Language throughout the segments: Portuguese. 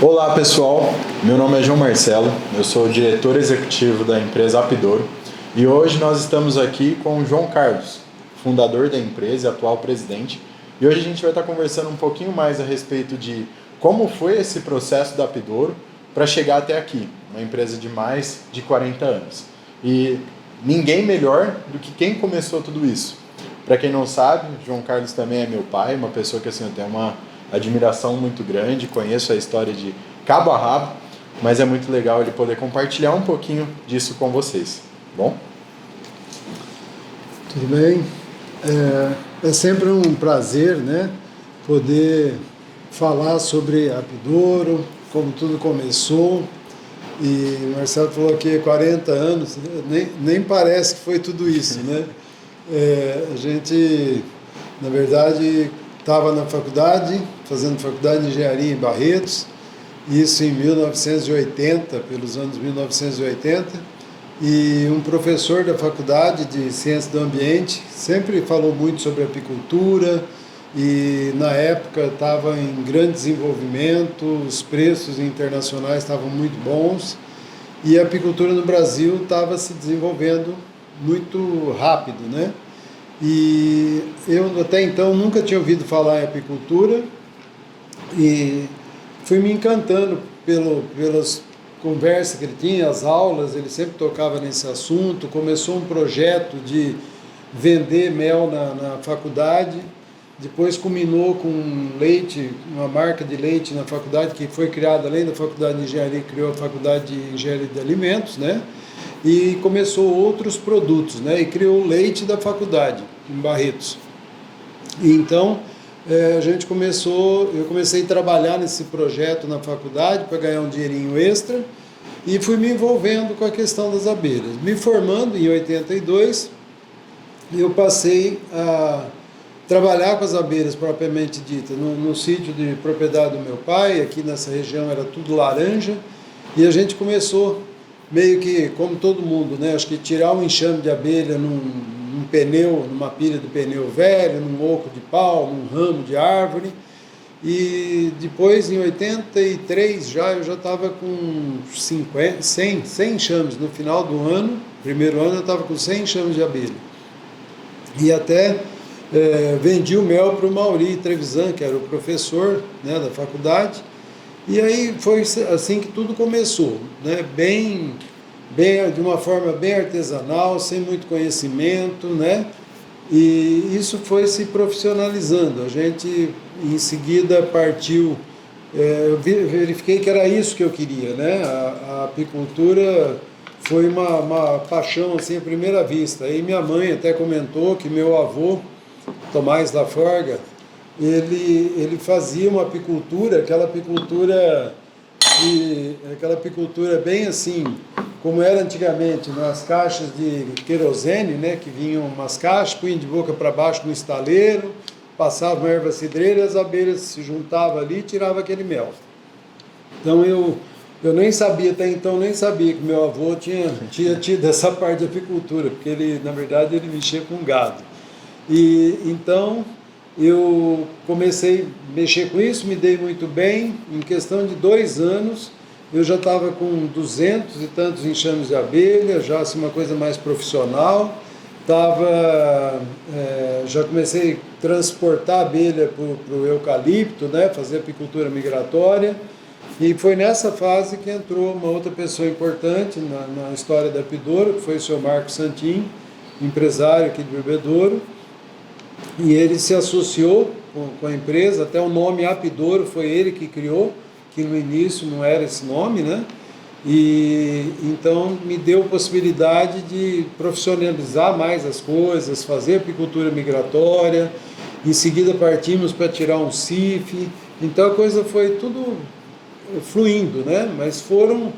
Olá pessoal, meu nome é João Marcelo, eu sou o diretor executivo da empresa Apidouro e hoje nós estamos aqui com o João Carlos, fundador da empresa e atual presidente, e hoje a gente vai estar conversando um pouquinho mais a respeito de como foi esse processo da Apidouro para chegar até aqui, uma empresa de mais de 40 anos. E ninguém melhor do que quem começou tudo isso. Para quem não sabe, João Carlos também é meu pai, uma pessoa que assim, eu tenho uma admiração muito grande, conheço a história de cabo a rabo, mas é muito legal ele poder compartilhar um pouquinho disso com vocês, bom? Tudo bem? É sempre um prazer, né, poder falar sobre a Apidouro, como tudo começou. E o Marcelo falou que 40 anos, nem parece que foi tudo isso, né? A gente, na verdade, estava na faculdade, fazendo faculdade de engenharia em Barretos, isso em 1980, pelos anos 1980, e um professor da faculdade de Ciências do Ambiente sempre falou muito sobre apicultura e na época estava em grande desenvolvimento, os preços internacionais estavam muito bons e a apicultura no Brasil estava se desenvolvendo muito rápido, né? E eu até então nunca tinha ouvido falar em apicultura e fui me encantando pelas conversas que ele tinha, as aulas, ele sempre tocava nesse assunto. Começou um projeto de vender mel na faculdade, depois culminou com leite, uma marca de leite na faculdade que foi criada além da faculdade de engenharia, criou a faculdade de engenharia de alimentos, né? E começou outros produtos, né? E criou o leite da faculdade, em Barretos. E então, eu comecei a trabalhar nesse projeto na faculdade para ganhar um dinheirinho extra e fui me envolvendo com a questão das abelhas. Me formando em 82, eu passei a trabalhar com as abelhas propriamente dita no sítio de propriedade do meu pai. Aqui nessa região era tudo laranja, e a gente começou meio que, como todo mundo, né? Acho que tirar um enxame de abelha num pneu, numa pilha de pneu velho, num oco de pau, num ramo de árvore. E depois, em 83, eu já estava com 100 enxames. No final do ano, primeiro ano, eu estava com 100 enxames de abelha. E até vendi o mel para o Mauri Trevisan, que era o professor, né, da faculdade. E aí foi assim que tudo começou, né? De uma forma bem artesanal, sem muito conhecimento, né? E isso foi se profissionalizando. A gente, em seguida, partiu. Eu verifiquei que era isso que eu queria, né? A apicultura foi uma paixão assim à primeira vista. E minha mãe até comentou que meu avô, Tomás da Forga, ele fazia uma apicultura, aquela apicultura bem assim, como era antigamente, nas caixas de querosene, né, que vinham umas caixas, punham de boca para baixo no estaleiro, passava uma erva cidreira e as abelhas se juntavam ali e tiravam aquele mel. Então eu nem sabia, até então nem sabia que meu avô tinha tido essa parte de apicultura, porque ele, na verdade, ele mexia com gado. E então eu comecei a mexer com isso, me dei muito bem. Em questão de 2 anos, eu já estava com 200 e tantos enxames de abelha, já assim, uma coisa mais profissional. Já comecei a transportar abelha para o eucalipto, né, fazer apicultura migratória. E foi nessa fase que entrou uma outra pessoa importante na história da Apidouro, que foi o senhor Marcos Santin, empresário aqui de Bebedouro. E ele se associou com a empresa, até o nome Apidouro foi ele que criou, que no início não era esse nome, né? E então me deu possibilidade de profissionalizar mais as coisas, fazer apicultura migratória. Em seguida partimos para tirar um CIF. Então a coisa foi tudo fluindo, né? Mas foram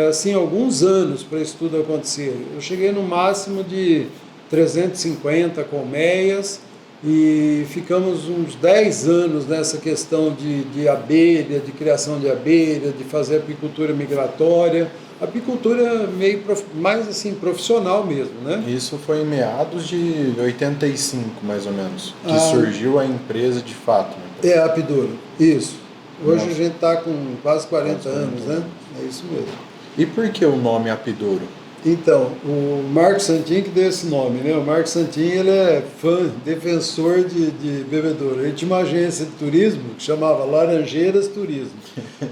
assim alguns anos para isso tudo acontecer. Eu cheguei no máximo de 350 colmeias e ficamos uns 10 anos nessa questão de abelha, de criação de abelha, de fazer apicultura migratória, apicultura meio mais assim profissional mesmo, né? Isso foi em meados de 85, mais ou menos, que surgiu a empresa de fato, né? A Apidouro, isso. Hoje Nossa. a gente está com quase 40 anos, né? É isso mesmo. E por que o nome Apidouro? Então, o Marcos Santin que deu esse nome, né? O Marcos Santin, ele é fã, defensor de bebedouro. Ele tinha uma agência de turismo que chamava Laranjeiras Turismo.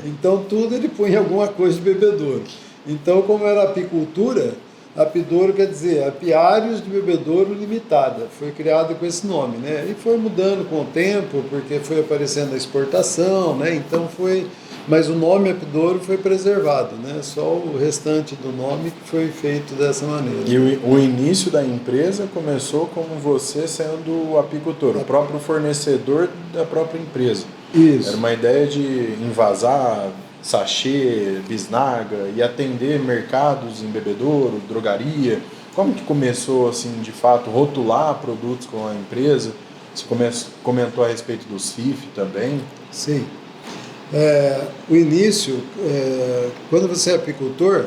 Então, tudo ele punha alguma coisa de bebedouro. Então, como era apicultura, apidouro quer dizer apiários de bebedouro limitada. Foi criado com esse nome, né? E foi mudando com o tempo, porque foi aparecendo a exportação, né? Então, foi... Mas o nome Apidouro foi preservado, né? Só o restante do nome que foi feito dessa maneira. E o início da empresa começou como você sendo o apicultor, o próprio fornecedor da própria empresa. Isso. Era uma ideia de envasar sachê, bisnaga e atender mercados em bebedouro, drogaria. Como que começou, assim, de fato, rotular produtos com a empresa? Você comentou a respeito dos FIF também. Sim. O início, quando você é apicultor,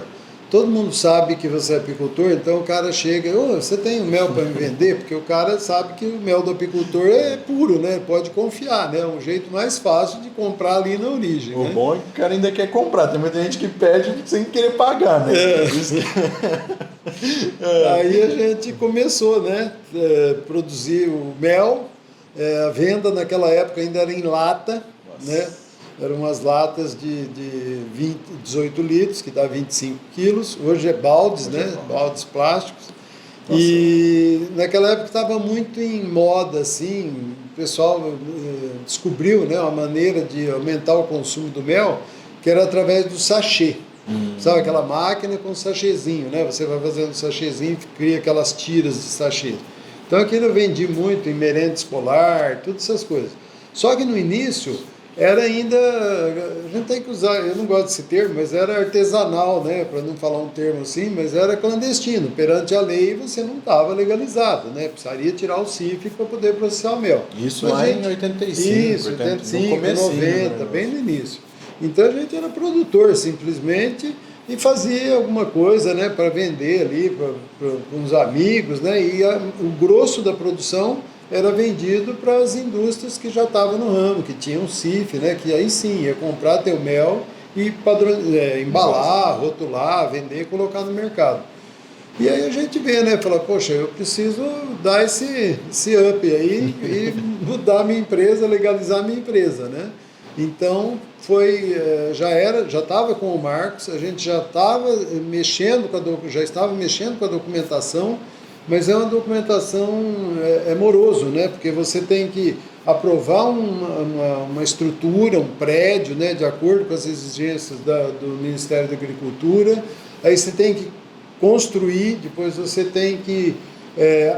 todo mundo sabe que você é apicultor, então o cara chega, você tem o mel para me vender? Porque o cara sabe que o mel do apicultor é puro, né? Pode confiar, né? É um jeito mais fácil de comprar ali na origem. O né? bom é que o cara ainda quer comprar, tem muita gente que pede sem querer pagar, né? Aí a gente começou, né? Produzir o mel, a venda naquela época ainda era em lata, né? Eram umas latas de 18 litros, que dá 25 quilos. Hoje é baldes, né? Baldes plásticos. Nossa. E naquela época estava muito em moda, assim, o pessoal descobriu, né, uma maneira de aumentar o consumo do mel, que era através do sachê. Sabe aquela máquina com sachêzinho, né? Você vai fazendo um sachêzinho e cria aquelas tiras de sachê. Então aquilo eu vendi muito em merenda escolar, todas essas coisas. Só que no início era ainda, a gente tem que usar, eu não gosto desse termo, mas era artesanal, né, para não falar um termo assim, mas era clandestino. Perante a lei você não estava legalizado, né? Precisaria tirar o CIF para poder processar o mel. Isso mas lá em 85. Isso, 85, 90, bem no início. Então a gente era produtor simplesmente e fazia alguma coisa, né, para vender ali para uns amigos, né? E o grosso da produção era vendido para as indústrias que já estavam no ramo, que tinham CIF, né? Que aí sim ia comprar teu mel e embalar, rotular, vender e colocar no mercado. E aí a gente vê, né? Fala, poxa, eu preciso dar esse up aí e mudar a minha empresa, legalizar a minha empresa, né? Então já estava com o Marcos, a gente já estava mexendo com a documentação, mas é uma documentação moroso, né? Porque você tem que aprovar uma estrutura, um prédio, né? De acordo com as exigências do Ministério da Agricultura, aí você tem que construir, depois você tem que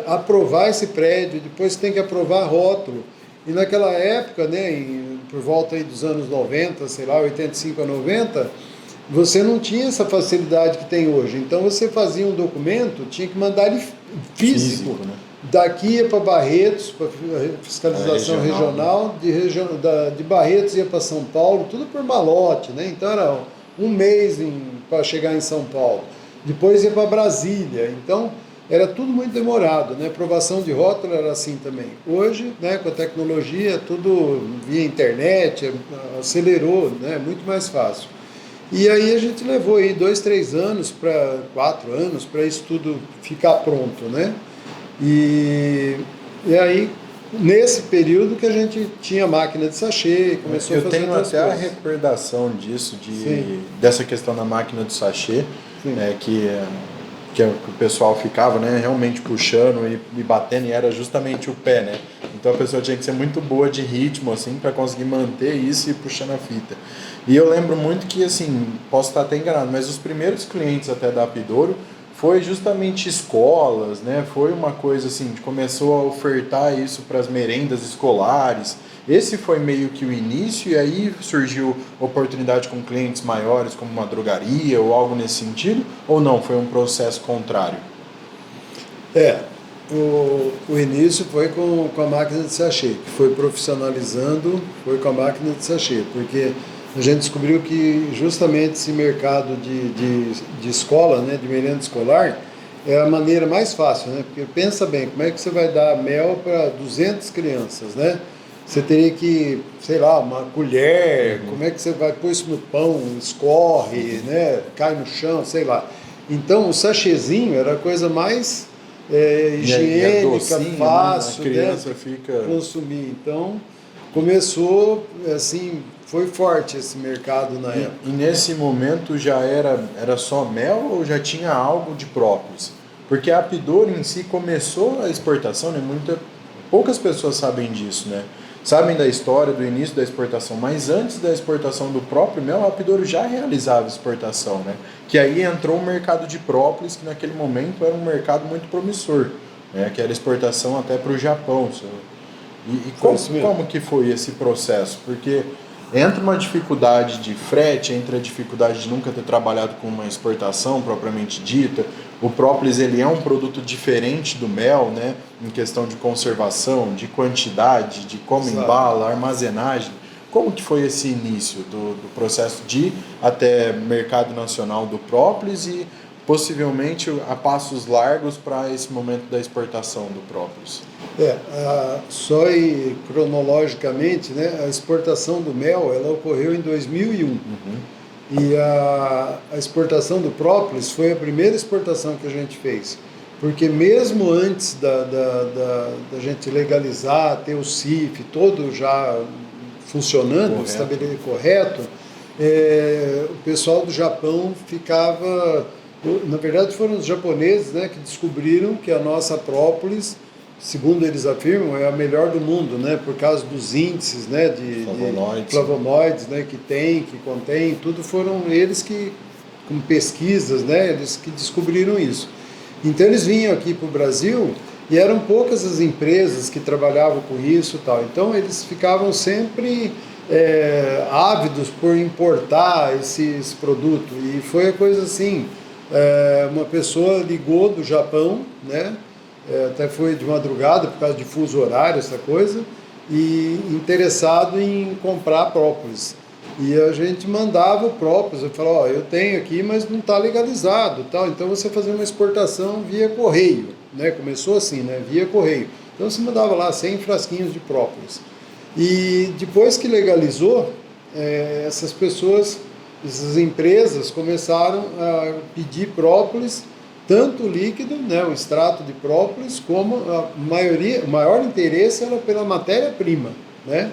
aprovar esse prédio, depois você tem que aprovar rótulo. E naquela época, né, por volta aí dos anos 90, sei lá, 85 a 90, você não tinha essa facilidade que tem hoje. Então você fazia um documento, tinha que mandar ele físico. Né? Daqui ia para Barretos, para fiscalização regional, de Barretos ia para São Paulo, tudo por malote, né? Então era um mês para chegar em São Paulo. Depois ia para Brasília. Então era tudo muito demorado, né? Aprovação de rótulo era assim também. Hoje, né, com a tecnologia, tudo via internet, acelerou, né? Muito mais fácil. E aí a gente levou aí 2, 3 anos, 4 anos, para isso tudo ficar pronto, né? E aí, nesse período que a gente tinha máquina de sachê, começou a fazer Eu tenho até a recordação disso, dessa questão da máquina de sachê, que o pessoal ficava, né, realmente puxando e batendo, e era justamente o pé, né? Então a pessoa tinha que ser muito boa de ritmo, assim, para conseguir manter isso e ir puxando a fita. E eu lembro muito que, assim, posso estar até enganado, mas os primeiros clientes até da Apidouro foi justamente escolas, né? Foi uma coisa assim, começou a ofertar isso para as merendas escolares. Esse foi meio que o início, e aí surgiu oportunidade com clientes maiores, como uma drogaria ou algo nesse sentido? Ou não, foi um processo contrário? O início foi com a máquina de sachê, que foi profissionalizando, foi com a máquina de sachê, porque a gente descobriu que justamente esse mercado de escola, né, de merenda escolar, é a maneira mais fácil, né? Porque pensa bem, como é que você vai dar mel para 200 crianças, né? você teria que, sei lá, uma colher, como é que você vai pôr isso no pão, escorre, né, cai no chão, sei lá. Então o sachêzinho era a coisa mais E é higiênica, docinho, né? A fácil, né, criança fica... consumir. Então começou assim, foi forte esse mercado na época. E nesse momento já era só mel ou já tinha algo de própolis? Porque a Apidoro em si começou a exportação, né? Poucas pessoas sabem disso, né? Sabem da história, do início da exportação, mas antes da exportação do próprio mel, a Apidoro já realizava exportação, né? Que aí entrou o mercado de própolis, que naquele momento era um mercado muito promissor, né? Que era exportação até para o Japão. E como que foi esse processo? Porque entra uma dificuldade de frete, entra a dificuldade de nunca ter trabalhado com uma exportação propriamente dita. O própolis ele é um produto diferente do mel, né? Em questão de conservação, de quantidade, de como embala, armazenagem. Como que foi esse início do processo de ir até mercado nacional do própolis e possivelmente a passos largos para esse momento da exportação do própolis? Só cronologicamente, né, a exportação do mel ela ocorreu em 2001. E a exportação do própolis foi a primeira exportação que a gente fez. Porque mesmo antes da gente legalizar, ter o CIF todo já funcionando, estabelecido correto, o pessoal do Japão ficava... Na verdade foram os japoneses, né, que descobriram que a nossa própolis, segundo eles afirmam, é a melhor do mundo, né, por causa dos índices, né, de flavonoides, né, que contém, tudo foram eles que, com pesquisas, né, eles que descobriram isso. Então eles vinham aqui para o Brasil e eram poucas as empresas que trabalhavam com isso e tal. Então eles ficavam sempre ávidos por importar esses produtos. E foi a coisa assim, uma pessoa ligou do Japão, né? Até foi de madrugada por causa de fuso horário, essa coisa, e interessado em comprar própolis. E a gente mandava o própolis, eu falava, eu tenho aqui, mas não está legalizado, tal. Então você fazia uma exportação via correio, né? Começou assim, né? Via correio. Então você mandava lá 100 frasquinhos de própolis. E depois que legalizou, essas empresas começaram a pedir própolis, tanto líquido, né, o extrato de própolis, como o maior interesse era pela matéria-prima, né?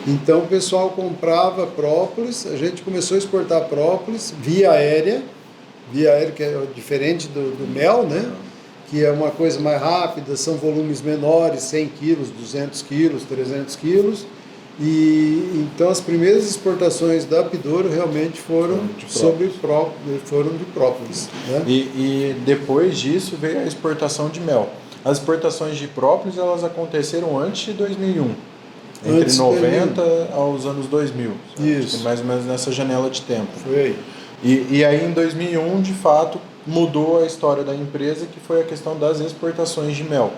Então o pessoal comprava própolis, a gente começou a exportar própolis via aérea que é diferente do mel, né? Que é uma coisa mais rápida, são volumes menores, 100 quilos, 200 quilos, 300 quilos. E então as primeiras exportações da Apidoro realmente foram de própolis. Né? E depois disso veio a exportação de mel. As exportações de própolis elas aconteceram antes de 2001, entre 90 aos anos 2000. Isso. Mais ou menos nessa janela de tempo. Foi. E aí em 2001, de fato, mudou a história da empresa, que foi a questão das exportações de mel.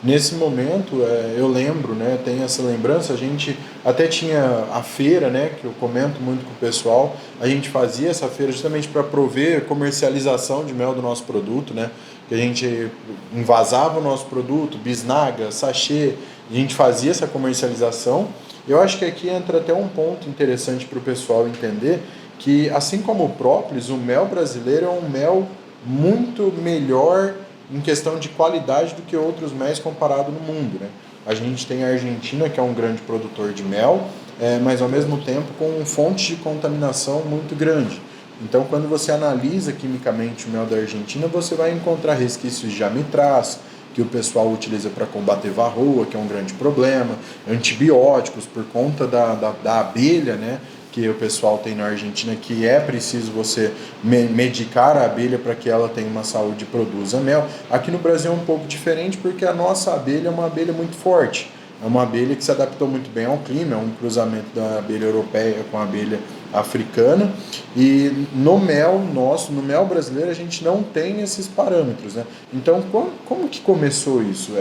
Nesse momento, eu lembro, né, tenho essa lembrança, a gente até tinha a feira, né, que eu comento muito com o pessoal, a gente fazia essa feira justamente para prover comercialização de mel do nosso produto, né, que a gente envasava o nosso produto, bisnaga, sachê, a gente fazia essa comercialização. Eu acho que aqui entra até um ponto interessante para o pessoal entender, que assim como o própolis, o mel brasileiro é um mel muito melhor em questão de qualidade do que outros méis comparado no mundo, né? A gente tem a Argentina, que é um grande produtor de mel, mas ao mesmo tempo com fontes de contaminação muito grande. Então, quando você analisa quimicamente o mel da Argentina, você vai encontrar resquícios de amitraz, que o pessoal utiliza para combater varroa, que é um grande problema, antibióticos por conta da abelha, né? Que o pessoal tem na Argentina, que é preciso você medicar a abelha para que ela tenha uma saúde e produza mel. Aqui no Brasil é um pouco diferente, porque a nossa abelha é uma abelha muito forte. É uma abelha que se adaptou muito bem ao clima, é um cruzamento da abelha europeia com a abelha africana. E no mel nosso, no mel brasileiro, a gente não tem esses parâmetros, né? Então, como que começou isso?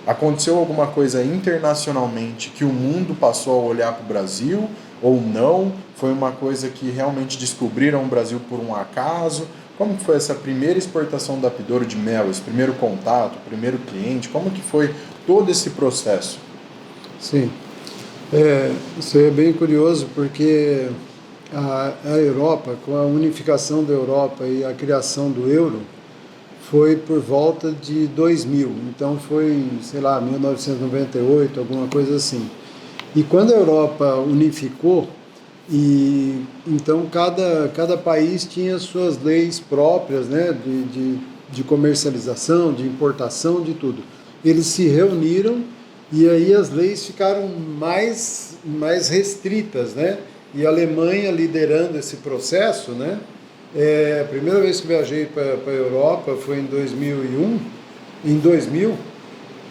Aconteceu alguma coisa internacionalmente que o mundo passou a olhar para o Brasil? Ou não? Foi uma coisa que realmente descobriram o Brasil por um acaso? Como que foi essa primeira exportação da Apidoro de mel, esse primeiro contato, o primeiro cliente? Como que foi todo esse processo? Sim. Isso é bem curioso porque a Europa, com a unificação da Europa e a criação do euro, foi por volta de 2000. Então foi, sei lá, 1998, alguma coisa assim. E quando a Europa unificou, e então cada país tinha suas leis próprias, né, de comercialização, de importação, de tudo. Eles se reuniram e aí as leis ficaram mais restritas, né? E a Alemanha liderando esse processo, né? A primeira vez que viajei para a Europa foi em 2001, em 2000,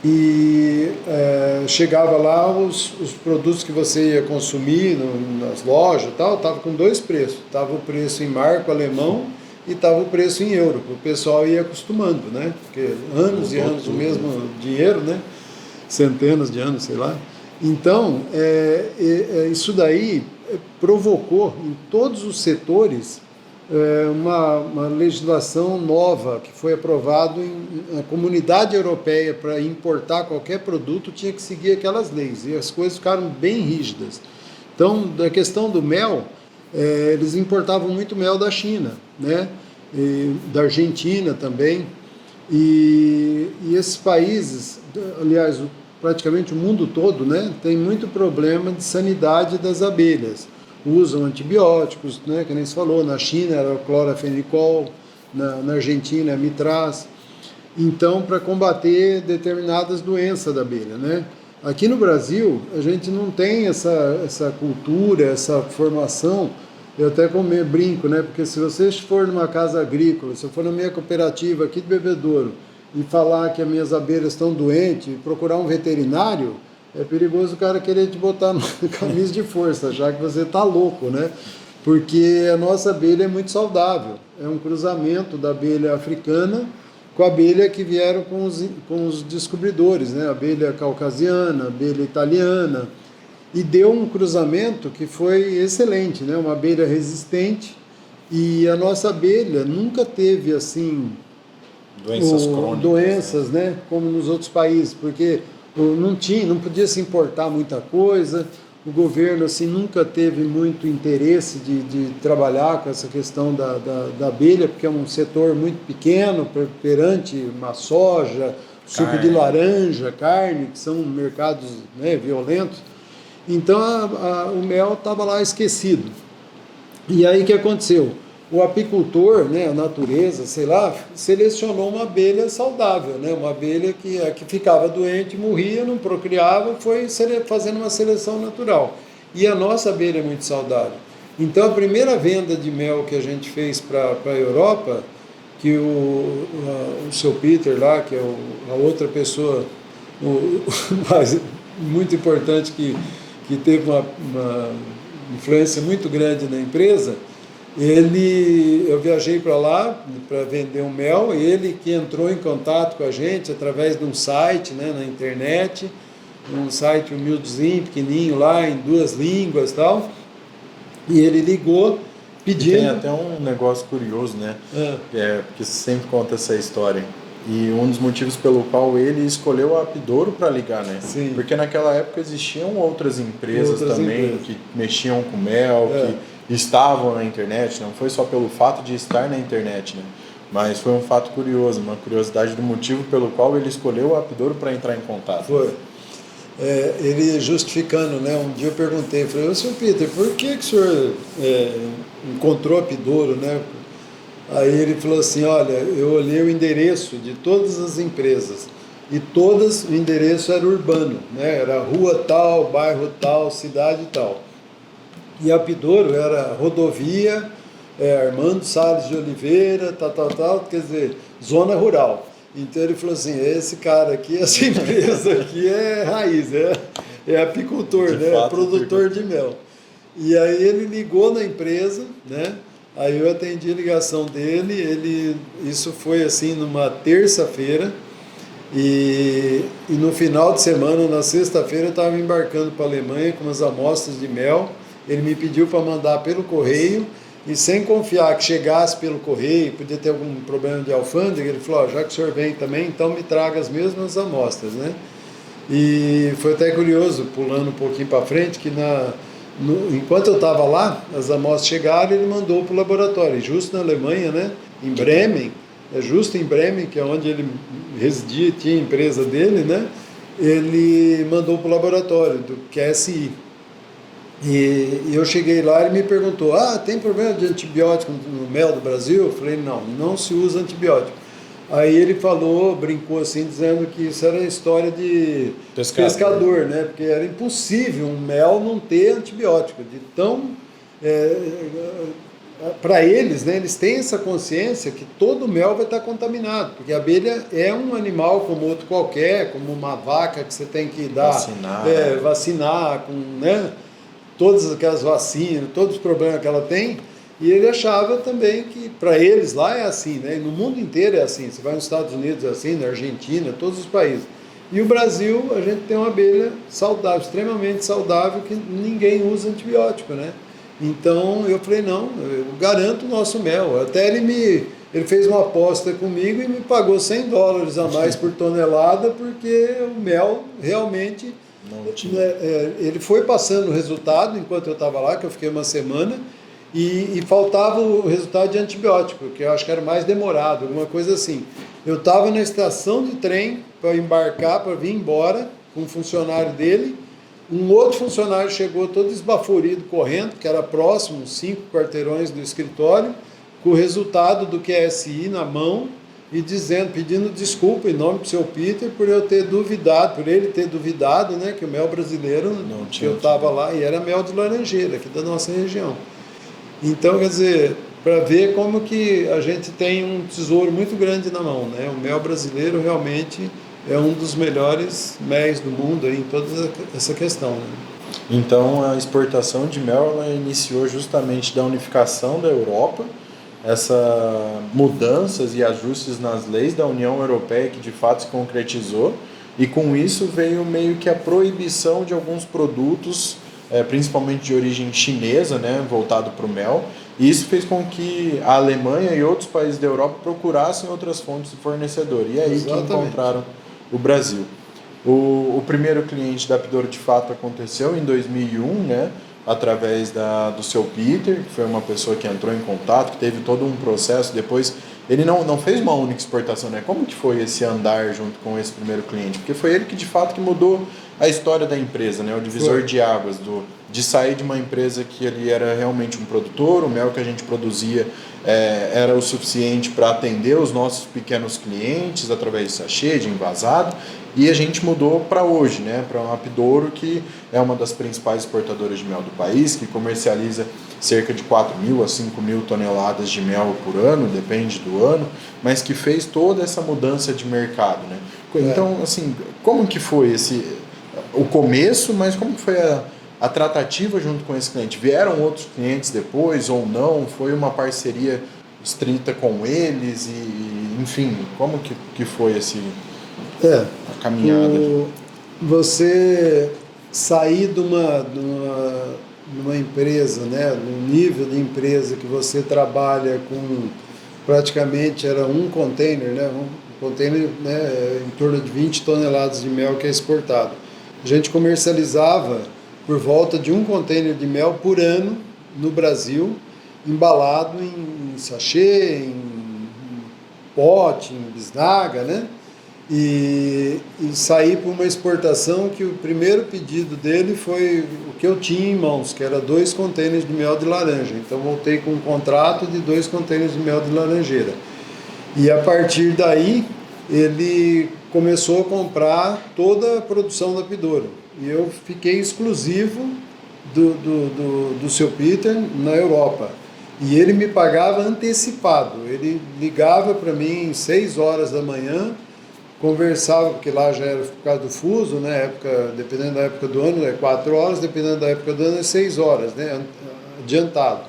e chegava lá os produtos que você ia consumir nas lojas e tal, estava com dois preços. Estava o preço em marco alemão e estava o preço em euro. O pessoal ia acostumando, né? Porque anos e anos o mesmo dinheiro, né? Centenas de anos, sei lá. Então, isso daí provocou em todos os setores uma legislação nova que foi aprovado na Comunidade Europeia. Para importar qualquer produto tinha que seguir aquelas leis e as coisas ficaram bem rígidas. Então, da questão do mel, eles importavam muito mel da China, né? E da Argentina também, e esses países, aliás, praticamente o mundo todo, né, tem muito problema de sanidade das abelhas. Usam antibióticos, né, que nem se falou, na China era o clorafenicol, na Argentina é mitraz. Então, para combater determinadas doenças da abelha, né? Aqui no Brasil, a gente não tem essa cultura, essa formação. Eu até brinco, né? Porque se você for numa casa agrícola, se eu for na minha cooperativa aqui de Bebedouro e falar que as minhas abelhas estão doentes, e procurar um veterinário, é perigoso o cara querer te botar no camisa de força, já que você está louco, né? Porque a nossa abelha é muito saudável. É um cruzamento da abelha africana com a abelha que vieram com os descobridores, né? A abelha caucasiana, a abelha italiana. E deu um cruzamento que foi excelente, né? Uma abelha resistente, e a nossa abelha nunca teve assim Doenças crônicas. Doenças, né? Como nos outros países, porque não podia se importar muita coisa. O governo assim nunca teve muito interesse de trabalhar com essa questão da abelha, porque é um setor muito pequeno perante uma soja, suco de laranja, carne, que são mercados, né, violentos. Então o mel estava lá esquecido. E aí o que aconteceu? O apicultor, né, a natureza, sei lá, selecionou uma abelha saudável, né, uma abelha que ficava doente, morria, não procriava, foi fazendo uma seleção natural. E a nossa abelha é muito saudável. Então a primeira venda de mel que a gente fez para a Europa, que o seu Peter lá, que é a outra pessoa muito importante que teve uma influência muito grande na empresa, eu viajei para lá para vender um mel, ele que entrou em contato com a gente através de um site, né, na internet, um site humildezinho, pequenininho lá, em 2 línguas e tal, e ele ligou pedindo... E tem até um negócio curioso, né, porque você sempre conta essa história. E um dos motivos pelo qual ele escolheu a Apidouro para ligar, né? Sim. Porque naquela época existiam outras empresas também que mexiam com mel, que estavam na internet. Não foi só pelo fato de estar na internet, né? Mas foi um fato curioso, uma curiosidade do motivo pelo qual ele escolheu a Apidouro para entrar em contato. Foi. Ele justificando, né? Um dia eu perguntei, falei, ô senhor Peter, por que o senhor encontrou a Apidouro, né? Aí ele falou assim, olha, eu olhei o endereço de todas as empresas e todas o endereço era urbano, né? Era rua tal, bairro tal, cidade tal. E a Apidouro era rodovia, Armando Salles de Oliveira, tal, quer dizer, zona rural. Então ele falou assim, esse cara aqui, essa empresa aqui é raiz, é apicultor, né? É produtor de mel. E aí ele ligou na empresa, né? Aí eu atendi a ligação dele, isso foi assim numa terça-feira, e no final de semana, na sexta-feira, eu estava embarcando para a Alemanha com umas amostras de mel. Ele me pediu para mandar pelo correio, e sem confiar que chegasse pelo correio, podia ter algum problema de alfândega, ele falou, já que o senhor vem também, então me traga as mesmas amostras, né? E foi até curioso, pulando um pouquinho para frente, que enquanto eu estava lá, as amostras chegaram e ele mandou para o laboratório, justo na Alemanha, né? Em Bremen, justo em Bremen, que é onde ele residia, tinha a empresa dele, né? Ele mandou para o laboratório do QSI. E eu cheguei lá e ele me perguntou, tem problema de antibiótico no mel do Brasil? Eu falei, não se usa antibiótico. Aí ele falou, brincou assim, dizendo que isso era história de pescador, né? Porque era impossível um mel não ter antibiótico. De tão... para eles, né, eles têm essa consciência que todo mel vai estar contaminado, porque a abelha é um animal como outro qualquer, como uma vaca que você tem que dar, vacinar com, né, todas aquelas vacinas, todos os problemas que ela tem. E ele achava também que para eles lá é assim, né? E no mundo inteiro é assim. Você vai nos Estados Unidos é assim, na Argentina, todos os países. E o Brasil, a gente tem uma abelha saudável, extremamente saudável, que ninguém usa antibiótico, né? Então eu falei, não, eu garanto o nosso mel. Até ele fez uma aposta comigo e me pagou $100 a mais por tonelada, porque o mel realmente... Ele foi passando o resultado enquanto eu estava lá, que eu fiquei uma semana, e faltava o resultado de antibiótico, que eu acho que era mais demorado, alguma coisa assim. Eu estava na estação de trem para embarcar, para vir embora, com um funcionário dele. Um outro funcionário chegou todo esbaforido, correndo, que era próximo, 5 quarteirões do escritório, com o resultado do QSI na mão, e pedindo desculpa em nome do seu Peter por ele ter duvidado, né, que o mel brasileiro, que eu estava lá, e era mel de laranjeira, aqui da nossa região. Então, quer dizer, para ver como que a gente tem um tesouro muito grande na mão, né? O mel brasileiro realmente é um dos melhores méis do mundo aí, em toda essa questão, né? Então, a exportação de mel ela iniciou justamente da unificação da Europa, essas mudanças e ajustes nas leis da União Europeia que de fato se concretizou, e com isso veio meio que a proibição de alguns produtos, principalmente de origem chinesa, né, voltado para o mel, e isso fez com que a Alemanha e outros países da Europa procurassem outras fontes de fornecedor, e é aí que encontraram o Brasil. O primeiro cliente da Apidoro de fato aconteceu em 2001, né, através do seu Peter, que foi uma pessoa que entrou em contato, que teve todo um processo. Depois, ele não fez uma única exportação, né? Como que foi esse andar junto com esse primeiro cliente? Porque foi ele que de fato que mudou a história da empresa, né? O divisor de águas, de sair de uma empresa que ele era realmente um produtor, o mel que a gente produzia era o suficiente para atender os nossos pequenos clientes através de sachê, de envasado, e a gente mudou para hoje, né? Para um Apidoro, que é uma das principais exportadoras de mel do país, que comercializa cerca de 4.000 a 5.000 toneladas de mel por ano, depende do ano, mas que fez toda essa mudança de mercado, né? Então, assim, como que foi o começo, mas como que foi a tratativa junto com esse cliente? Vieram outros clientes depois ou não? Foi uma parceria estrita com eles? E enfim, como que foi a caminhada? Você sair de uma empresa, né, num nível de empresa que você trabalha com praticamente era um container, né, né, em torno de 20 toneladas de mel que é exportado. A gente comercializava por volta de um container de mel por ano no Brasil, embalado em sachê, em pote, em bisnaga, né? E sair para uma exportação que o primeiro pedido dele foi o que eu tinha em mãos, que era 2 containers de mel de laranja. Então voltei com um contrato de 2 containers de mel de laranjeira. E a partir daí ele começou a comprar toda a produção da Apidoro. E eu fiquei exclusivo do seu Peter na Europa. E ele me pagava antecipado. Ele ligava para mim às 6 horas da manhã, conversava, porque lá já era por causa do fuso, né? Dependendo da época do ano é 4 horas, dependendo da época do ano é 6 horas, né? Adiantado.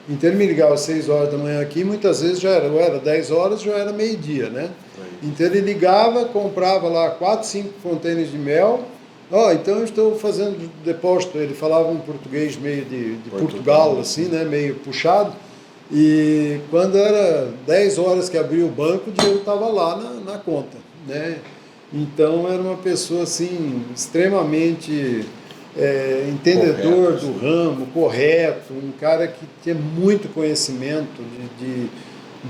Então ele me ligava às 6 horas da manhã aqui, muitas vezes já era 10 horas, já era meio-dia, né? Então ele ligava, comprava lá 4, 5 contêineres de mel. Então eu estou fazendo depósito. Ele falava um português meio de Portugal, assim, né? Meio puxado. E quando era 10 horas que abriu o banco, o dinheiro estava lá na conta, né? Então era uma pessoa assim extremamente entendedor Correto. do ramo, correto, um cara que tinha muito conhecimento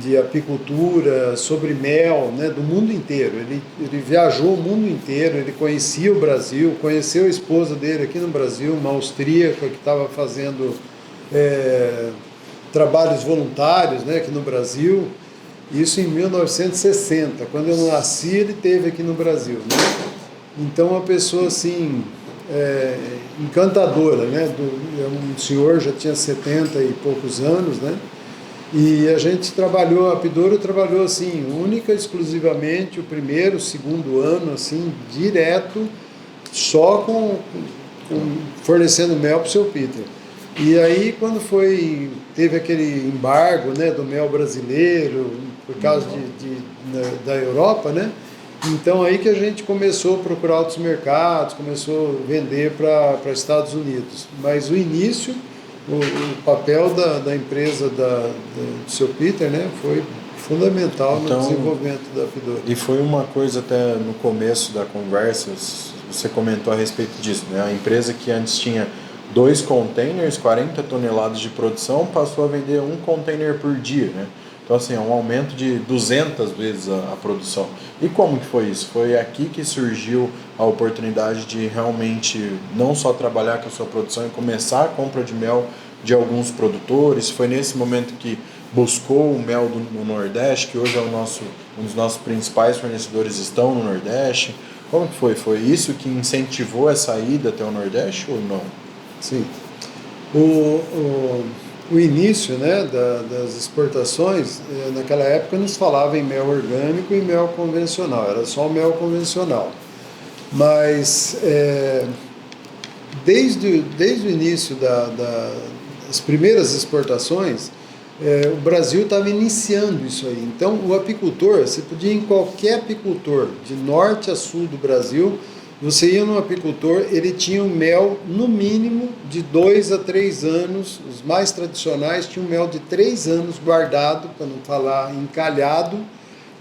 de apicultura, sobre mel, né, do mundo inteiro. Ele viajou o mundo inteiro, ele conhecia o Brasil, conheceu a esposa dele aqui no Brasil, uma austríaca que estava fazendo é, trabalhos voluntários, né, aqui no Brasil. Isso em 1960. Quando eu nasci, ele teve aqui no Brasil, né? Então, uma pessoa assim, encantadora, né? Um senhor, já tinha 70 e poucos anos, né? E a gente trabalhou, a Apidouro trabalhou assim, única, exclusivamente, o primeiro, o segundo ano, assim, direto, só fornecendo mel para o seu Peter. E aí, quando teve aquele embargo, né, do mel brasileiro, por causa da Europa, né? Então aí que a gente começou a procurar outros mercados, começou a vender para Estados Unidos. Mas o início, o papel da empresa do seu Peter, né, foi fundamental no desenvolvimento da Apidouro. E foi uma coisa até no começo da conversa, você comentou a respeito disso, né? A empresa que antes tinha 2 containers, 40 toneladas de produção, passou a vender 1 container por dia, né? Então, assim, é um aumento de 200 vezes a produção. E como que foi isso? Foi aqui que surgiu a oportunidade de realmente não só trabalhar com a sua produção e começar a compra de mel de alguns produtores. Foi nesse momento que buscou o mel no Nordeste, que hoje é um dos nossos principais fornecedores estão no Nordeste. Como que foi? Foi isso que incentivou essa ida até o Nordeste ou não? Sim. O início, né, das exportações, naquela época nos falava em mel orgânico e mel convencional, era só o mel convencional. Mas desde o início das primeiras exportações, o Brasil estava iniciando isso aí. Então o apicultor, você podia ir em qualquer apicultor, de norte a sul do Brasil, você ia num apicultor, ele tinha um mel no mínimo de 2 a 3 anos, os mais tradicionais tinham um mel de 3 anos guardado, para não falar encalhado,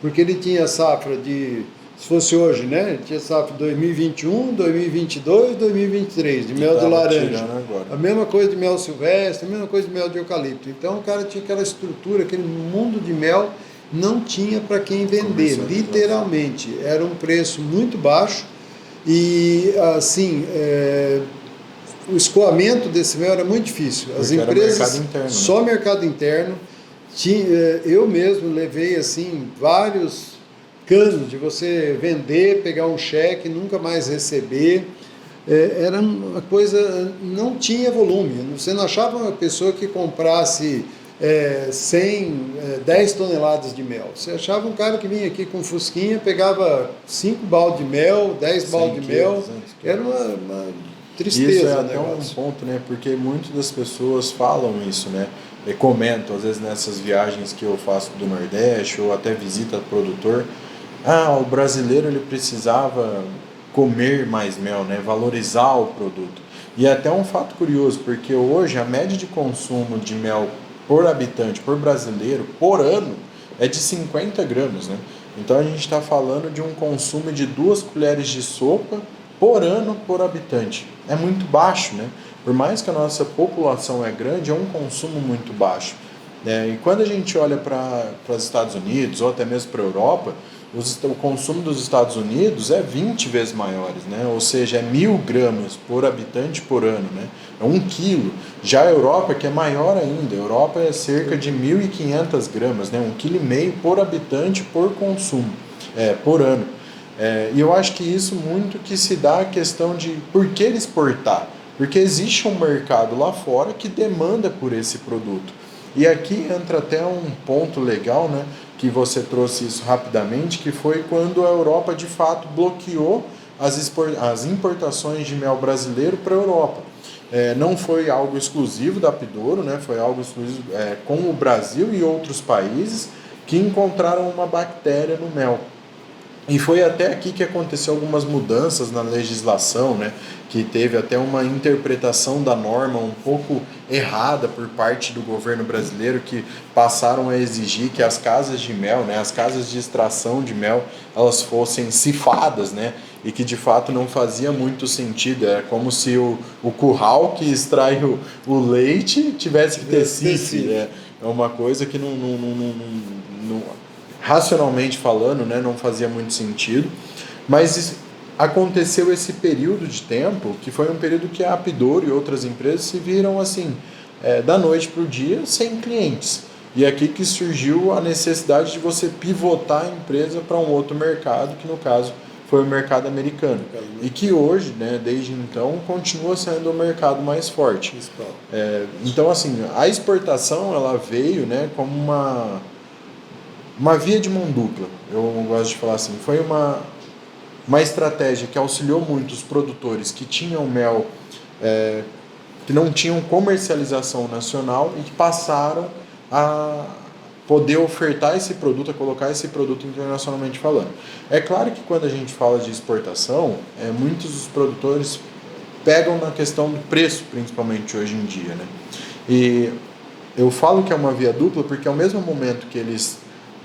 porque ele tinha safra se fosse hoje, né? Ele tinha safra 2021, 2022, 2023, de mel de laranja. A mesma coisa de mel silvestre, a mesma coisa de mel de eucalipto. Então o cara tinha aquela estrutura, aquele mundo de mel, não tinha para quem vender, literalmente. Era um preço muito baixo. E, assim, o escoamento desse mel era muito difícil. As empresas, mercado interno, só mercado interno. Eu mesmo levei, assim, vários canos de você vender, pegar um cheque, nunca mais receber. Era uma coisa, não tinha volume. Você não achava uma pessoa que comprasse 10 toneladas de mel. Você achava um cara que vinha aqui com fusquinha, pegava 5 baldes de mel, 10 baldes de mel, era uma tristeza. Isso é até um ponto, né? Porque muitas das pessoas falam isso, né? E comentam, às vezes nessas viagens que eu faço do Nordeste, ou até visita produtor, o brasileiro ele precisava comer mais mel, né? Valorizar o produto. E é até um fato curioso, porque hoje a média de consumo de mel por habitante, por brasileiro, por ano, é de 50 gramas, né? Então a gente está falando de um consumo de 2 colheres de sopa por ano por habitante. É muito baixo, né? Por mais que a nossa população é grande, é um consumo muito baixo. E quando a gente olha para os Estados Unidos, ou até mesmo para a Europa, o consumo dos Estados Unidos é 20 vezes maiores, né? Ou seja, é 1.000 gramas por habitante por ano, né? É 1 quilo. Já a Europa, que é maior ainda, a Europa é cerca de 1.500 gramas, né? 1,5 kg por habitante por consumo, por ano. E eu acho que isso muito que se dá a questão de por que exportar? Porque existe um mercado lá fora que demanda por esse produto. E aqui entra até um ponto legal, né? Que você trouxe isso rapidamente, que foi quando a Europa de fato bloqueou as importações de mel brasileiro para a Europa. Não foi algo exclusivo da Apidouro, né? Foi algo exclusivo com o Brasil e outros países que encontraram uma bactéria no mel. E foi até aqui que aconteceu algumas mudanças na legislação, né? Que teve até uma interpretação da norma um pouco errada por parte do governo brasileiro, que passaram a exigir que as casas de mel, né, as casas de extração de mel, elas fossem cifadas, né? E que de fato não fazia muito sentido. É como se o curral que extrai o leite tivesse que ter cifre. É uma coisa que racionalmente falando, né, não fazia muito sentido. Mas aconteceu esse período de tempo, que foi um período que a Apidoro e outras empresas se viram assim, da noite para o dia, sem clientes. E aqui que surgiu a necessidade de você pivotar a empresa para um outro mercado, que no caso foi o mercado americano. E que hoje, né, desde então, continua sendo o mercado mais forte. Então, assim, a exportação ela veio, né, como uma via de mão dupla. Eu gosto de falar assim, foi uma estratégia que auxiliou muito os produtores que tinham mel, que não tinham comercialização nacional e que passaram a poder ofertar esse produto, a colocar esse produto internacionalmente falando. É claro que quando a gente fala de exportação, muitos dos produtores pegam na questão do preço, principalmente hoje em dia, né? E eu falo que é uma via dupla porque ao mesmo momento que eles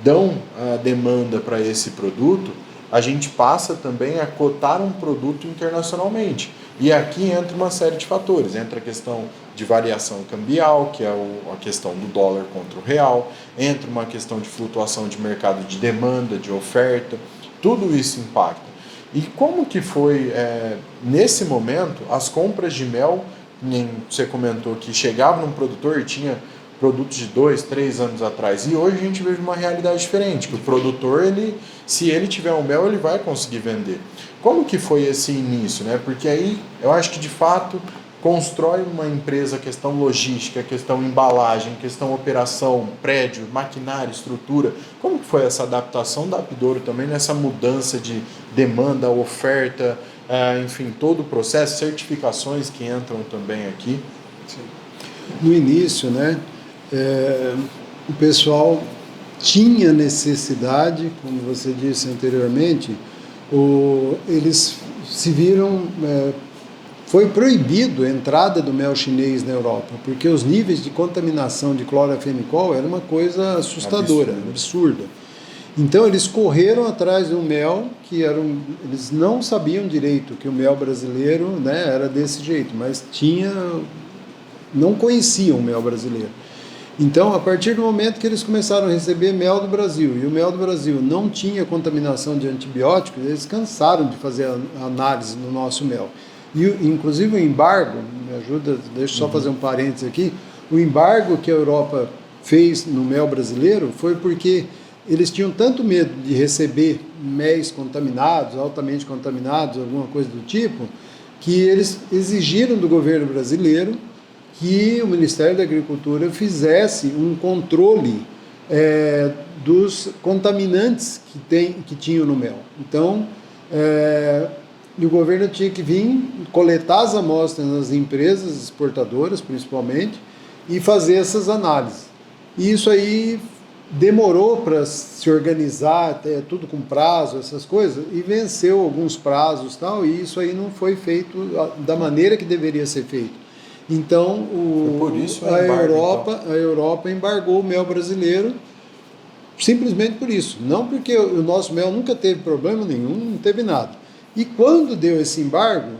dão a demanda para esse produto, a gente passa também a cotar um produto internacionalmente. E aqui entra uma série de fatores. Entra a questão de variação cambial, que é a questão do dólar contra o real. Entra uma questão de flutuação de mercado de demanda, de oferta. Tudo isso impacta. E como que foi, nesse momento, as compras de mel, você comentou que chegava num produtor e tinha produtos de 2, 3 anos atrás. E hoje a gente vive uma realidade diferente, que o produtor, se ele tiver um mel, ele vai conseguir vender. Como que foi esse início, né? Porque aí eu acho que de fato constrói uma empresa, questão logística, questão embalagem, questão operação, prédio, maquinário, estrutura. Como que foi essa adaptação da Apidoro também nessa mudança de demanda, oferta, enfim, todo o processo, certificações que entram também aqui? Sim. No início, né, o pessoal tinha necessidade, como você disse anteriormente, eles se viram, foi proibido a entrada do mel chinês na Europa, porque os níveis de contaminação de clorofenicol era uma coisa assustadora, absurda. Então eles correram atrás de um mel que eles não sabiam direito que o mel brasileiro, né, era desse jeito, mas não conheciam o mel brasileiro. Então, a partir do momento que eles começaram a receber mel do Brasil, e o mel do Brasil não tinha contaminação de antibióticos, eles cansaram de fazer a análise no nosso mel. E, inclusive, o embargo, me ajuda, deixa eu só fazer um parênteses aqui, o embargo que a Europa fez no mel brasileiro foi porque eles tinham tanto medo de receber méis contaminados, altamente contaminados, alguma coisa do tipo, que eles exigiram do governo brasileiro que o Ministério da Agricultura fizesse um controle dos contaminantes que tinham no mel. Então, o governo tinha que vir coletar as amostras nas empresas exportadoras, principalmente, e fazer essas análises. E isso aí demorou para se organizar, tudo com prazo, essas coisas, e venceu alguns prazos tal, e isso aí não foi feito da maneira que deveria ser feito. Então, a Europa embargou o mel brasileiro simplesmente por isso. Não porque o nosso mel nunca teve problema nenhum, não teve nada. E quando deu esse embargo,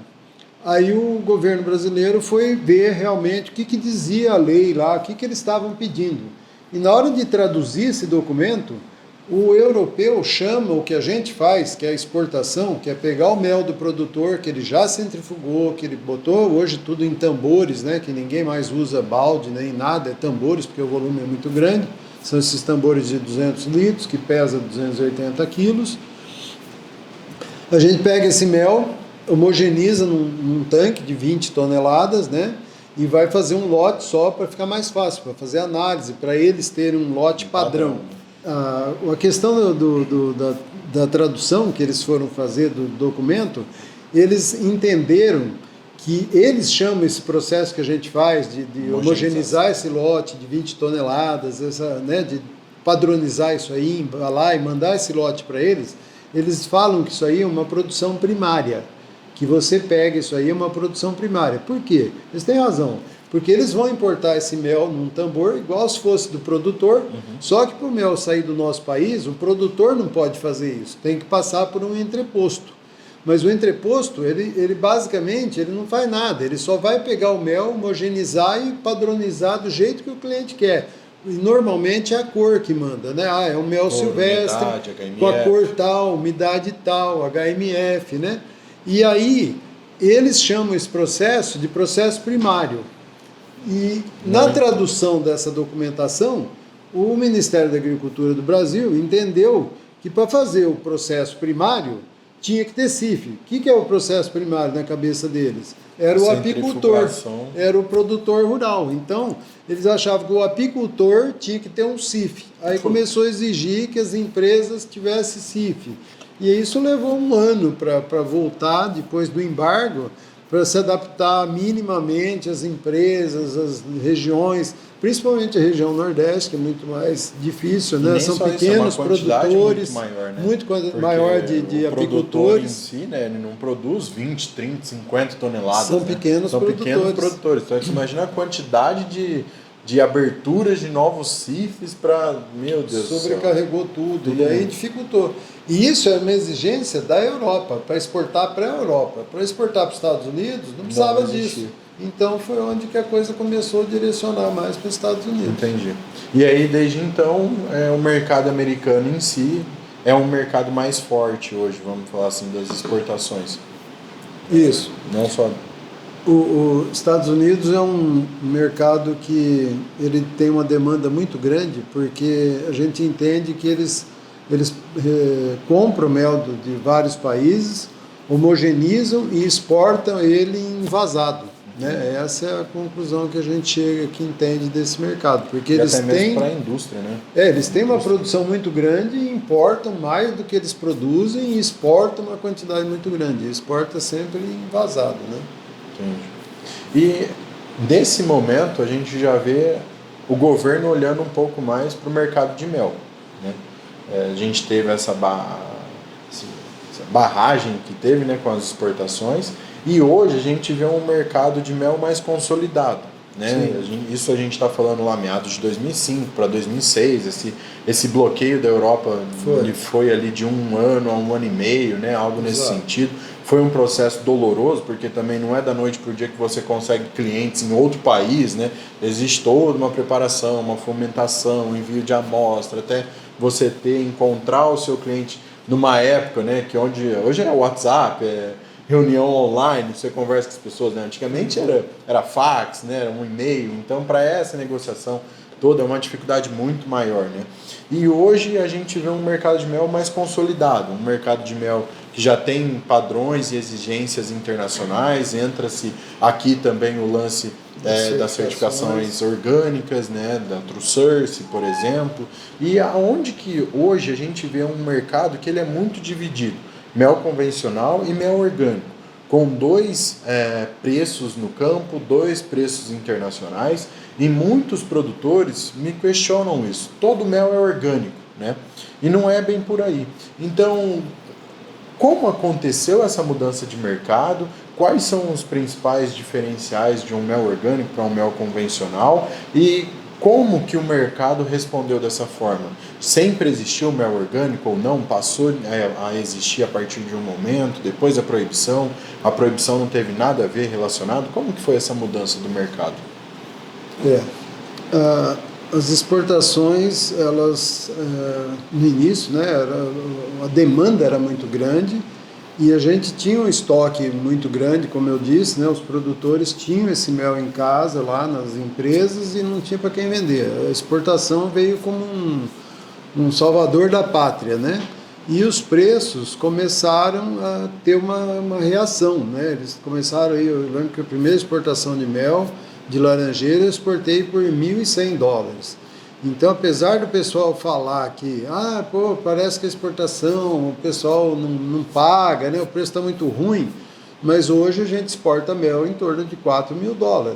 aí o governo brasileiro foi ver realmente o que dizia a lei lá, o que eles estavam pedindo. E na hora de traduzir esse documento, o europeu chama o que a gente faz, que é a exportação, que é pegar o mel do produtor, que ele já centrifugou, que ele botou hoje tudo em tambores, né, que ninguém mais usa balde nem nada, é tambores, porque o volume é muito grande. São esses tambores de 200 litros, que pesa 280 quilos. A gente pega esse mel, homogeneiza num tanque de 20 toneladas, né, e vai fazer um lote só para ficar mais fácil, para fazer análise, para eles terem um lote padrão. A questão da tradução que eles foram fazer do documento, eles entenderam que eles chamam esse processo que a gente faz de homogeneizar esse lote de 20 toneladas, de padronizar isso aí, embalar e mandar esse lote para eles, eles falam que isso aí é uma produção primária, que você pega isso aí é uma produção primária. Por quê? Eles têm razão. Porque eles vão importar esse mel num tambor, igual se fosse do produtor, só que para o mel sair do nosso país, o produtor não pode fazer isso, tem que passar por um entreposto. Mas o entreposto, ele basicamente ele não faz nada, ele só vai pegar o mel, homogeneizar e padronizar do jeito que o cliente quer. E normalmente é a cor que manda, né? É o mel silvestre, umidade, HMF. Com a cor tal, umidade tal, HMF, né? E aí, eles chamam esse processo de processo primário. E na tradução dessa documentação, o Ministério da Agricultura do Brasil entendeu que para fazer o processo primário tinha que ter CIF. O que é o processo primário na cabeça deles? Era o apicultor, era o produtor rural. Então, eles achavam que o apicultor tinha que ter um CIF. Aí começou a exigir que as empresas tivessem CIF. E isso levou um ano para voltar, depois do embargo, para se adaptar minimamente às empresas, às regiões, principalmente a região Nordeste, que é muito mais difícil, né? São pequenos produtores, muito maior, né? Muito maior de apicultores. Em si, né, ele não produz 20, 30, 50 toneladas. São pequenos produtores. Então, você imagina a quantidade de aberturas de novos CIFs para, meu Deus do céu. Sobrecarregou tudo e aí dificultou. E isso é uma exigência da Europa, para exportar para a Europa. Para exportar para os Estados Unidos, não precisava disso. Então foi onde que a coisa começou a direcionar mais para os Estados Unidos. Entendi. E aí, desde então, o mercado americano em si é um mercado mais forte hoje, vamos falar assim, das exportações. Isso. Não só... Os Estados Unidos é um mercado que ele tem uma demanda muito grande, porque a gente entende que eles compram mel de vários países, homogeneizam e exportam ele envasado. Né? Essa é a conclusão que a gente chega, que entende desse mercado. Porque eles até mesmo têm para a indústria, né? Eles têm uma produção muito grande e importam mais do que eles produzem e exportam uma quantidade muito grande. E exporta sempre envasado, né? Entendi. E nesse momento a gente já vê o governo olhando um pouco mais para o mercado de mel, né? A gente teve essa barragem que teve, né, com as exportações, e hoje a gente vê um mercado de mel mais consolidado, né? Isso a gente está falando lá meados de 2005 para 2006, esse bloqueio da Europa foi ali de 1 ano a 1 ano e meio, né? Algo nesse sentido. Foi um processo doloroso, porque também não é da noite para o dia que você consegue clientes em outro país, né? Existe toda uma preparação, uma fomentação, um envio de amostra, até você encontrar o seu cliente numa época, né? Que hoje é WhatsApp, reunião online, você conversa com as pessoas, né? Antigamente era fax, né? Era um e-mail, então para essa negociação toda é uma dificuldade muito maior, né? E hoje a gente vê um mercado de mel mais consolidado, um mercado de mel que já tem padrões e exigências internacionais, entra-se aqui também o lance das certificações orgânicas, né, da TrueSource, por exemplo, e aonde que hoje a gente vê um mercado que ele é muito dividido, mel convencional e mel orgânico, com 2 preços no campo, 2 preços internacionais, e muitos produtores me questionam isso. Todo mel é orgânico, né? E não é bem por aí. Então, como aconteceu essa mudança de mercado? Quais são os principais diferenciais de um mel orgânico para um mel convencional? E como que o mercado respondeu dessa forma? Sempre existiu o mel orgânico ou não? Passou a existir a partir de um momento, depois da proibição? A proibição não teve nada a ver relacionado? Como que foi essa mudança do mercado? As exportações, elas no início, né, a demanda era muito grande e a gente tinha um estoque muito grande, como eu disse, né, os produtores tinham esse mel em casa, lá nas empresas, e não tinha para quem vender. A exportação veio como um salvador da pátria, né? E os preços começaram a ter uma reação, né? Eles começaram aí, eu lembro que a primeira exportação de mel de laranjeira eu exportei por $1.100. Então, apesar do pessoal falar que parece que a exportação, o pessoal não paga, né? O preço está muito ruim, mas hoje a gente exporta mel em torno de $4.000.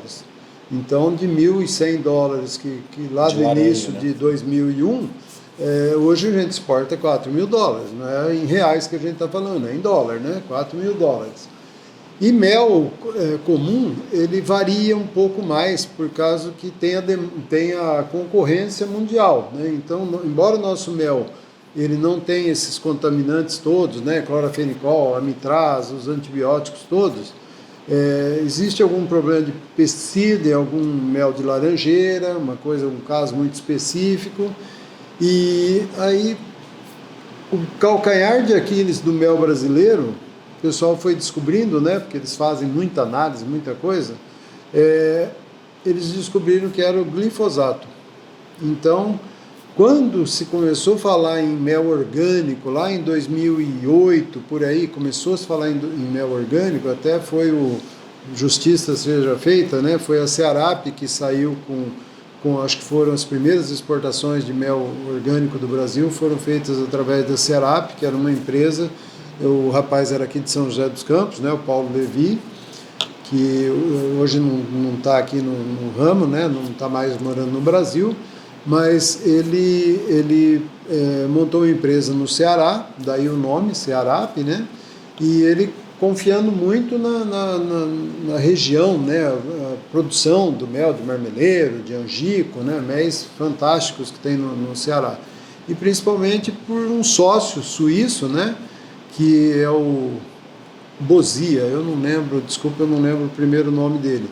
Então, de $1.100 que lá do início, né, de 2001, Hoje a gente exporta $4.000, não é em reais que a gente está falando, é em dólar, né? $4.000. E mel comum, ele varia um pouco mais, por causa que tem a concorrência mundial, né? Então, embora o nosso mel ele não tenha esses contaminantes todos, né? Clorafenicol, amitraz, os antibióticos todos, existe algum problema de pesticida em algum mel de laranjeira, um caso muito específico, e aí o calcanhar de Aquiles do mel brasileiro, o pessoal foi descobrindo, né, porque eles fazem muita análise, muita coisa, eles descobriram que era o glifosato. Então, quando se começou a falar em mel orgânico, lá em 2008, por aí, começou a se falar em mel orgânico, até foi o Justiça Seja Feita, né? Foi a Searap que saiu acho que foram as primeiras exportações de mel orgânico do Brasil, foram feitas através da Searap, que era uma empresa, o rapaz era aqui de São José dos Campos, né? O Paulo Levi, que hoje não está aqui no ramo, né? Não está mais morando no Brasil, mas ele montou uma empresa no Ceará, daí o nome, Searap, né? E ele confiando muito na região, né? A produção do mel de Marmeleiro, de Angico, né? Méis fantásticos que tem no Ceará. E principalmente por um sócio suíço, né? Que é o Bozia, eu não lembro o primeiro nome dele.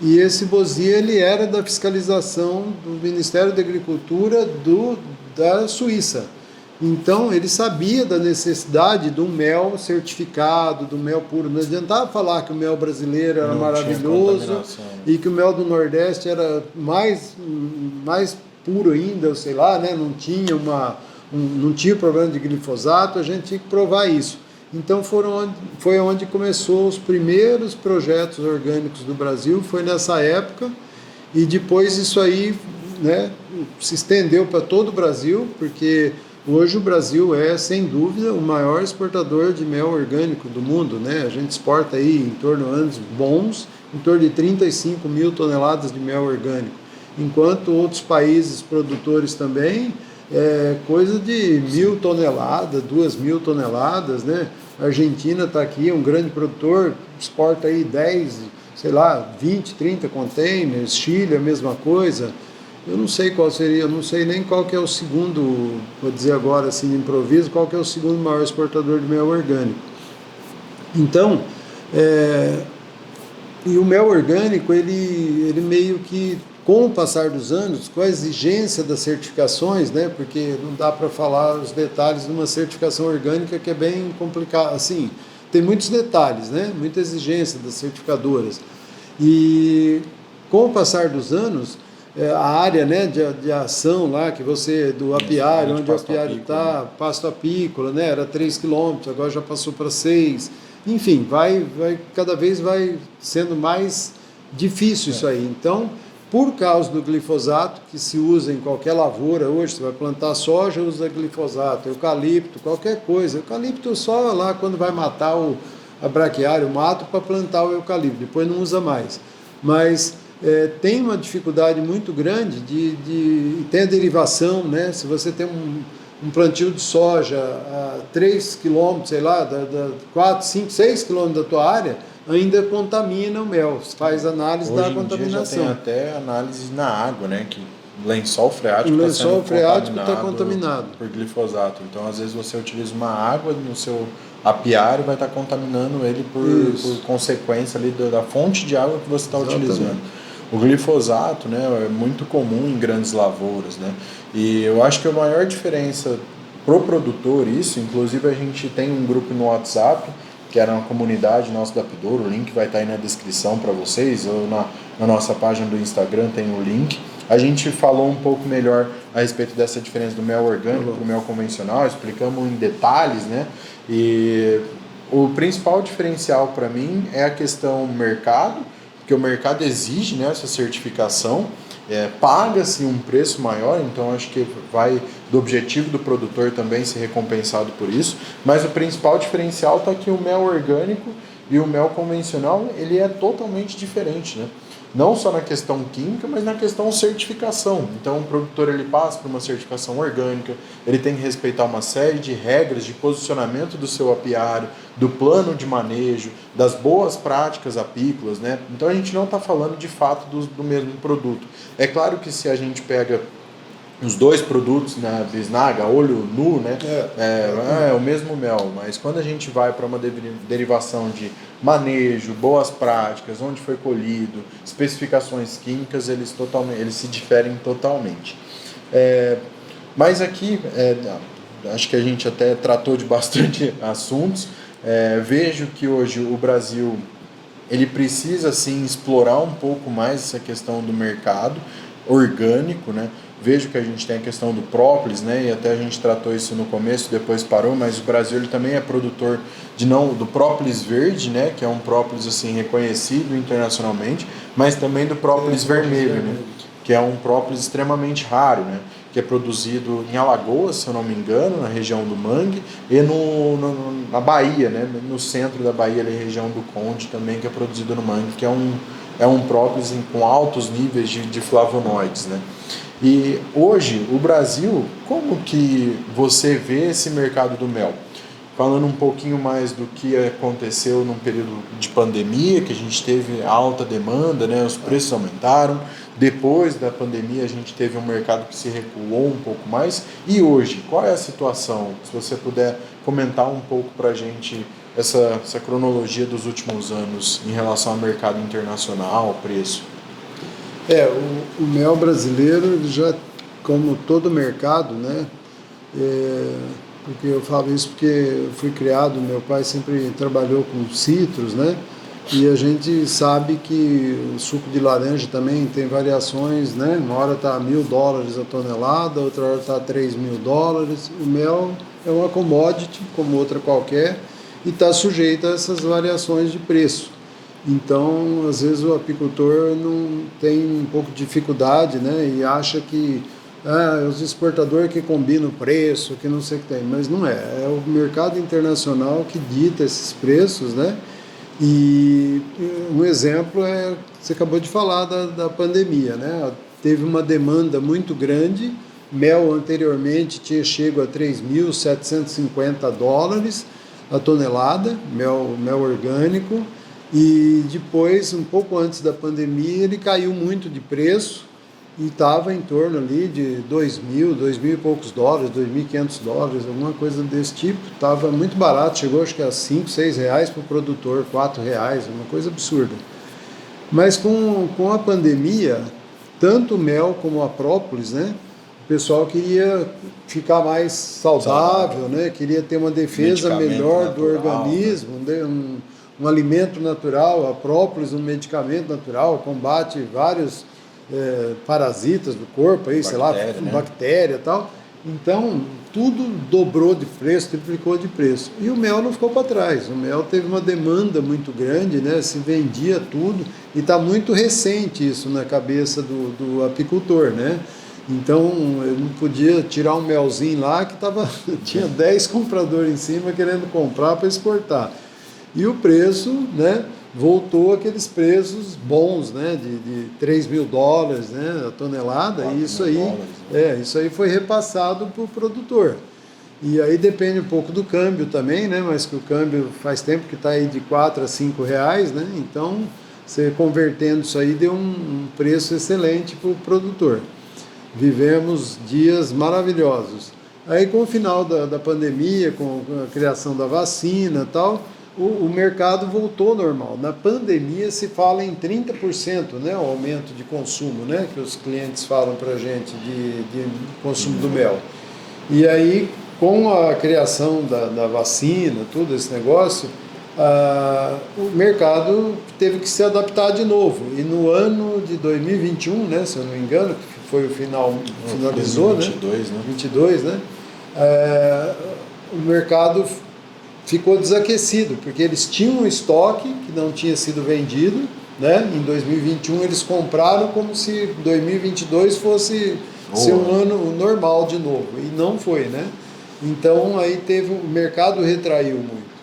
E esse Bozia, ele era da fiscalização do Ministério da Agricultura da Suíça. Então, ele sabia da necessidade do mel certificado, do mel puro. Não adiantava falar que o mel brasileiro era maravilhoso e que o mel do Nordeste era mais puro ainda, sei lá, né? Não tinha problema de glifosato, a gente tinha que provar isso. Então foi onde começou os primeiros projetos orgânicos do Brasil, foi nessa época, e depois isso aí, né, se estendeu para todo o Brasil, porque hoje o Brasil é, sem dúvida, o maior exportador de mel orgânico do mundo, né? A gente exporta aí em torno de anos bons, em torno de 35 mil toneladas de mel orgânico, enquanto outros países produtores também coisa de 1.000 toneladas, 2.000 toneladas, né? A Argentina está aqui, é um grande produtor, exporta aí 10, sei lá, 20, 30 containers, Chile a mesma coisa. Eu não sei qual seria, eu não sei nem qual que é o segundo, vou dizer agora assim de improviso, qual que é o segundo maior exportador de mel orgânico. Então, e o mel orgânico, ele meio que, com o passar dos anos, com a exigência das certificações, né, porque não dá para falar os detalhes de uma certificação orgânica que é bem complicado, assim, tem muitos detalhes, né, muita exigência das certificadoras. E com o passar dos anos, a área, né, de ação lá, que do apiário, onde o apiário está, pasto apícola, né, era 3 quilômetros, agora já passou para 6, enfim, cada vez vai sendo mais difícil isso aí. Então, por causa do glifosato, que se usa em qualquer lavoura hoje, você vai plantar soja, usa glifosato, eucalipto, qualquer coisa. Eucalipto só lá quando vai matar a braquiária, o mato, para plantar o eucalipto, depois não usa mais. Mas tem uma dificuldade muito grande tem a derivação, né? Se você tem um plantio de soja a 3 quilômetros, sei lá, 4, 5, 6 quilômetros da tua área, ainda contamina o mel, faz análise da contaminação. Hoje em dia já tem até análise na água, né? Que lençol freático está contaminado por glifosato. Então, às vezes você utiliza uma água no seu apiário e vai estar contaminando ele por consequência ali da fonte de água que você está utilizando. O glifosato, né, é muito comum em grandes lavouras, né? E eu acho que a maior diferença pro produtor, inclusive a gente tem um grupo no WhatsApp, que era uma comunidade nossa da Apidouro, o link vai estar aí na descrição para vocês, ou na nossa página do Instagram tem o link. A gente falou um pouco melhor a respeito dessa diferença do mel orgânico para o mel convencional, explicamos em detalhes, né? E o principal diferencial para mim é a questão mercado, porque o mercado exige, né, essa certificação, paga-se um preço maior, então acho que vai do objetivo do produtor também ser recompensado por isso, mas o principal diferencial está que o mel orgânico e o mel convencional, ele é totalmente diferente, né? não só na questão química, mas na questão certificação. Então o produtor ele passa por uma certificação orgânica, ele tem que respeitar uma série de regras de posicionamento do seu apiário, do plano de manejo, das boas práticas apícolas, né? Então a gente não está falando de fato do mesmo produto. É claro que se a gente pega os dois produtos na bisnaga, olho nu, né? É o mesmo mel, mas quando a gente vai para uma derivação de manejo, boas práticas, onde foi colhido, especificações químicas, eles se diferem totalmente. Mas aqui, acho que a gente até tratou de bastante assuntos. Vejo que hoje o Brasil ele precisa sim explorar um pouco mais essa questão do mercado orgânico, né? Vejo que a gente tem a questão do própolis, né? E até a gente tratou isso no começo, depois parou, mas o Brasil ele também é produtor do própolis verde, né? Que é um própolis assim reconhecido internacionalmente, mas também do própolis vermelho, né? Que é um própolis extremamente raro, né? Que é produzido em Alagoas, se eu não me engano, na região do Mangue, e na Bahia, né? No centro da Bahia, ali, região do Conde também, que é produzido no Mangue, que é um própolis com altos níveis de flavonoides, né? E hoje, o Brasil, como que você vê esse mercado do mel? Falando um pouquinho mais do que aconteceu num período de pandemia, que a gente teve alta demanda, né? Os preços aumentaram. Depois da pandemia, a gente teve um mercado que se recuou um pouco mais. E hoje, qual é a situação? Se você puder comentar um pouco para a gente essa cronologia dos últimos anos em relação ao mercado internacional, preço. O mel brasileiro, ele já, como todo mercado, né? Porque eu falo isso porque eu fui criado, meu pai sempre trabalhou com citros, né? E a gente sabe que o suco de laranja também tem variações, né? Uma hora está $1.000 a tonelada, outra hora está $3.000. O mel é uma commodity, como outra qualquer, e está sujeito a essas variações de preço. Então, às vezes o apicultor não tem um pouco de dificuldade, né? E acha que os exportadores que combinam o preço, que não sei o que tem, mas não é. É o mercado internacional que dita esses preços, né? E um exemplo você acabou de falar da pandemia, né? Teve uma demanda muito grande, mel anteriormente tinha chego a $3.750 a tonelada, mel orgânico, e depois, um pouco antes da pandemia, ele caiu muito de preço e estava em torno ali de $2.000 e poucos dólares, $2.500, alguma coisa desse tipo. Estava muito barato, chegou acho que a R$5, R$6 para o produtor, R$4, uma coisa absurda. Mas com a pandemia, tanto o mel como a própolis, né? O pessoal queria ficar mais saudável, né? Queria ter uma defesa melhor do organismo, né? Um alimento natural, a própolis, um medicamento natural, combate vários parasitas do corpo, aí, bactéria e tal. Então, tudo dobrou de preço, triplicou de preço. E o mel não ficou para trás. O mel teve uma demanda muito grande, né? Se vendia tudo, e está muito recente isso na cabeça do apicultor, né? Então, eu não podia tirar um melzinho lá que tinha 10 compradores em cima querendo comprar para exportar. E o preço, né, voltou àqueles preços bons, né, de $3.000, né, a tonelada, e isso aí foi repassado para o produtor. E aí depende um pouco do câmbio também, né, mas que o câmbio faz tempo que está aí de R$4 a R$5, né, então você convertendo isso aí deu um preço excelente para o produtor. Vivemos dias maravilhosos. Aí com o final da pandemia, com a criação da vacina e tal, o mercado voltou ao normal. Na pandemia se fala em 30%, né, o aumento de consumo, né, que os clientes falam para a gente de consumo do mel. E aí, com a criação da vacina, tudo esse negócio, o mercado teve que se adaptar de novo. E no ano de 2021, né, se eu não me engano, que foi finalizou, 2022, né? 22, né? O mercado ficou desaquecido, porque eles tinham um estoque que não tinha sido vendido, né? Em 2021 eles compraram como se 2022 fosse ser um ano normal de novo, e não foi, né? Então aí o mercado retraiu muito.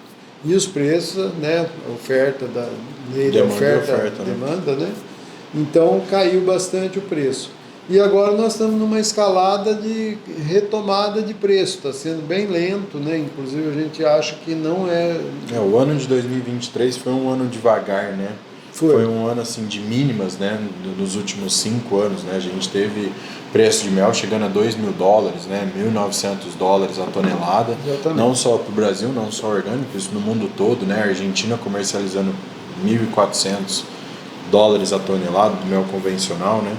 E os preços, né? Oferta, lei da oferta, demanda, né? Então caiu bastante o preço. E agora nós estamos numa escalada de retomada de preço, está sendo bem lento, né? Inclusive a gente acha que não é. O ano de 2023 foi um ano devagar, né? Foi um ano assim de mínimas, né? Nos últimos 5 anos, né? A gente teve preço de mel chegando a $2.000, né? $1.900 a tonelada. Exatamente. Não só para o Brasil, não só orgânico, isso no mundo todo, né? A Argentina comercializando $1.400 a tonelada do mel convencional, né?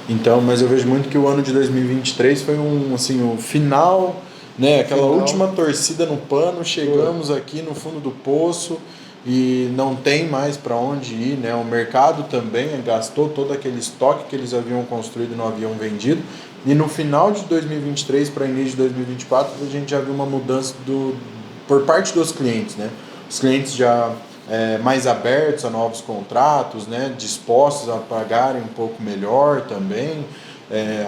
Então, mas eu vejo muito que o ano de 2023 foi o final, né? Aquela última torcida no pano, chegamos aqui no fundo do poço e não tem mais para onde ir, né? O mercado também gastou todo aquele estoque que eles haviam construído e não haviam vendido. E no final de 2023 para início de 2024 a gente já viu uma mudança por parte dos clientes, né? Os clientes já mais abertos a novos contratos, né, dispostos a pagarem um pouco melhor também,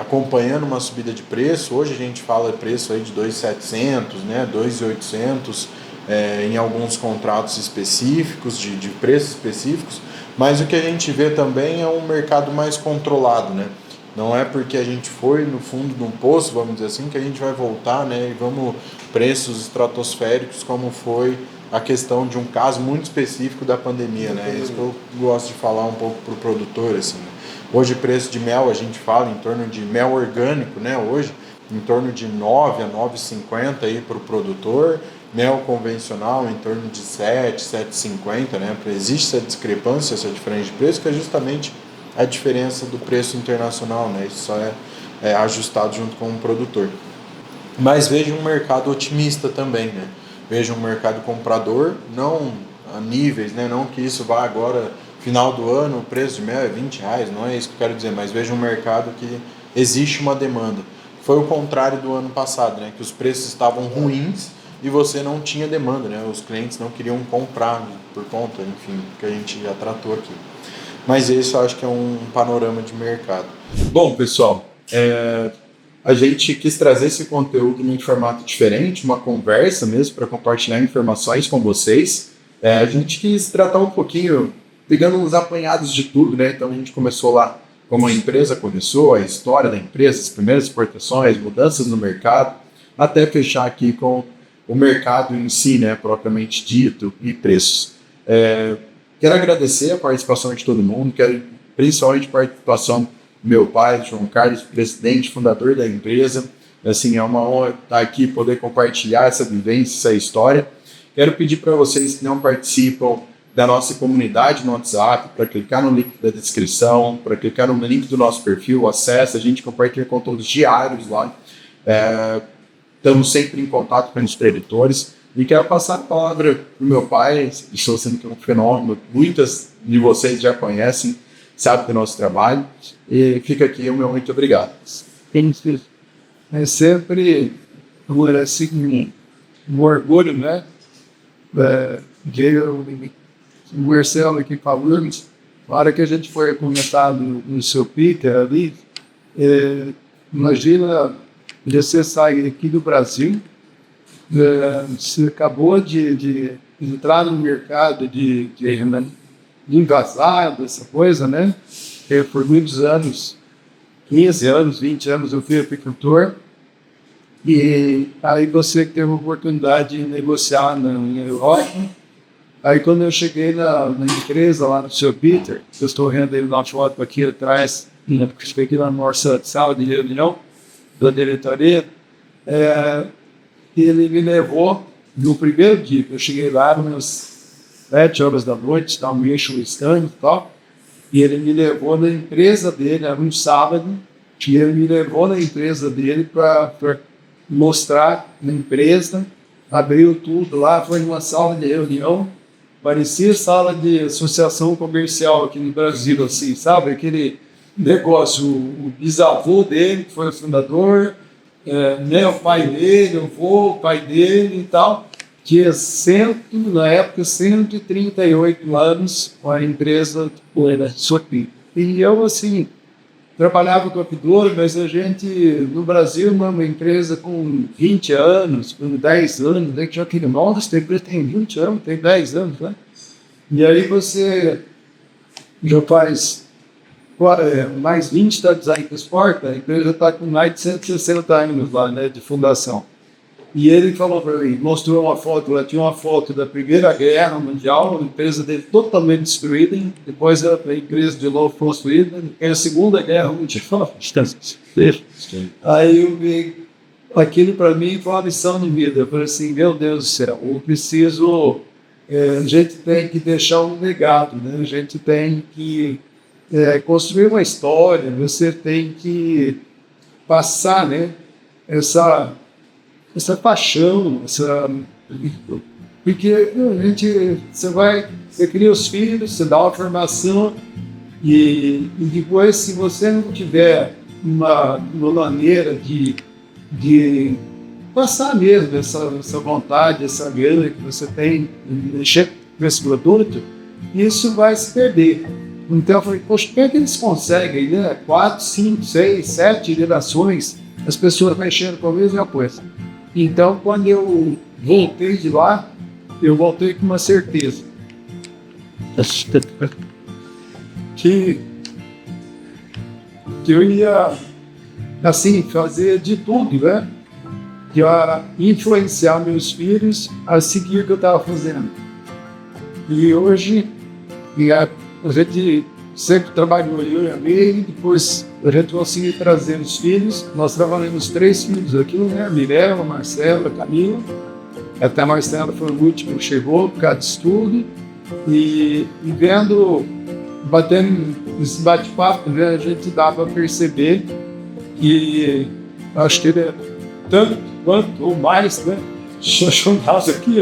acompanhando uma subida de preço. Hoje a gente fala de preço aí de 2.700, né, 2.800 em alguns contratos específicos, de preços específicos, mas o que a gente vê também é um mercado mais controlado, né? Não é porque a gente foi no fundo de um poço, vamos dizer assim, que a gente vai voltar, né, e vamos preços estratosféricos como foi a questão de um caso muito específico da pandemia, né? É isso que eu gosto de falar um pouco para o produtor, assim. Hoje preço de mel, a gente fala em torno de mel orgânico, né? Hoje, em torno de 9 a 9,50 aí para o produtor, mel convencional em torno de 7, 7,50, né? Existe essa discrepância, essa diferença de preço, que é justamente a diferença do preço internacional, né? Isso só é ajustado junto com o produtor. Mas vejo um mercado otimista também, né? Vejo um mercado comprador, não a níveis, né? Não que isso vá agora, final do ano, o preço de mel é R$20, não é isso que eu quero dizer, mas vejo um mercado que existe uma demanda. Foi o contrário do ano passado, né? Que os preços estavam ruins e você não tinha demanda, né? Os clientes não queriam comprar por conta, enfim, que a gente já tratou aqui. Mas esse eu acho que é um panorama de mercado. Bom, pessoal, a gente quis trazer esse conteúdo em formato diferente, uma conversa mesmo, para compartilhar informações com vocês. A gente quis tratar um pouquinho, pegando uns apanhados de tudo, né? Então a gente começou lá como a empresa começou, a história da empresa, as primeiras exportações, mudanças no mercado, até fechar aqui com o mercado em si, né, propriamente dito, e preços. Quero agradecer a participação de todo mundo, quero principalmente a participação do meu pai, João Carlos, presidente, fundador da empresa. Assim, é uma honra estar aqui, poder compartilhar essa vivência, essa história. Quero pedir para vocês que não participam da nossa comunidade no WhatsApp, para clicar no link da descrição, para clicar no link do nosso perfil, acessa, a gente compartilha conteúdos diários lá. Estamos sempre em contato com os editores. E quero passar a palavra para o meu pai, estou sendo que é um fenômeno, muitas de vocês já conhecem, sabem do nosso trabalho, e fica aqui o meu muito obrigado. É sempre assim, um orgulho, né? O Marcelo aqui falando, na hora que a gente foi comentado no seu Peter ali, imagina você sair aqui do Brasil, você acabou de entrar no mercado de engasado, essa coisa, né? Por muitos anos, 15 anos, 20 anos, eu fui apicultor. E aí você teve a oportunidade de negociar na Europa. Aí quando eu cheguei na empresa, lá no seu Peter, eu estou vendo ele na foto aqui atrás, cheguei lá na sala de reunião da diretoria, ele me levou no primeiro dia que eu cheguei lá, umas 7 horas da noite, estava meio o stand e tal, e ele me levou na empresa dele, era um sábado, e ele me levou na empresa dele para mostrar na empresa, abriu tudo lá, foi numa sala de reunião, parecia sala de associação comercial aqui no Brasil, assim, sabe? Aquele negócio, o bisavô dele, que foi o fundador, né, o pai dele, o avô, o pai dele e tal, tinha na época, 138 anos com a empresa Sopi. E eu, assim, trabalhava com apidouro, mas a gente, no Brasil, uma empresa com 20 anos, com 10 anos, né, que já tem, nossa, a empresa tem 20 anos, tem 10 anos, né? E aí você já faz mais 20 está design para esporte, a empresa está com mais de 160 anos lá, né, de fundação. E ele falou para mim, mostrou uma foto, lá tinha uma foto da Primeira Guerra Mundial, a empresa dele totalmente destruída, depois a empresa de novo construída, a Segunda Guerra Mundial. Aí eu vi aquilo para mim foi uma lição de vida. Eu falei assim, meu Deus do céu, eu preciso, a gente tem que deixar um legado, né? A gente tem que construir uma história, você tem que passar, né, essa paixão, porque a gente, você cria os filhos, você dá uma formação e depois, se você não tiver uma maneira de passar mesmo essa vontade, essa gana que você tem de mexer com esse produto, isso vai se perder. Então eu falei, poxa, como é que eles conseguem, né? 4, 5, 6, 7 gerações, as pessoas mexendo com a mesma coisa. Então, quando eu voltei de lá, eu voltei com uma certeza. Que eu ia, assim, fazer de tudo, né? Que ia influenciar meus filhos a seguir o que eu estava fazendo. E hoje, a gente sempre trabalhou, eu e a Meire, depois a gente conseguiu trazer os filhos. Nós trabalhamos 3 filhos aqui, né? A Mirella, a Marcela, a Camila. Até a Marcela foi o último que chegou por causa de estudo. E batendo esse bate-papo, né? A gente dá para perceber que acho que ele é tanto quanto ou mais, né? Deixa eu aqui,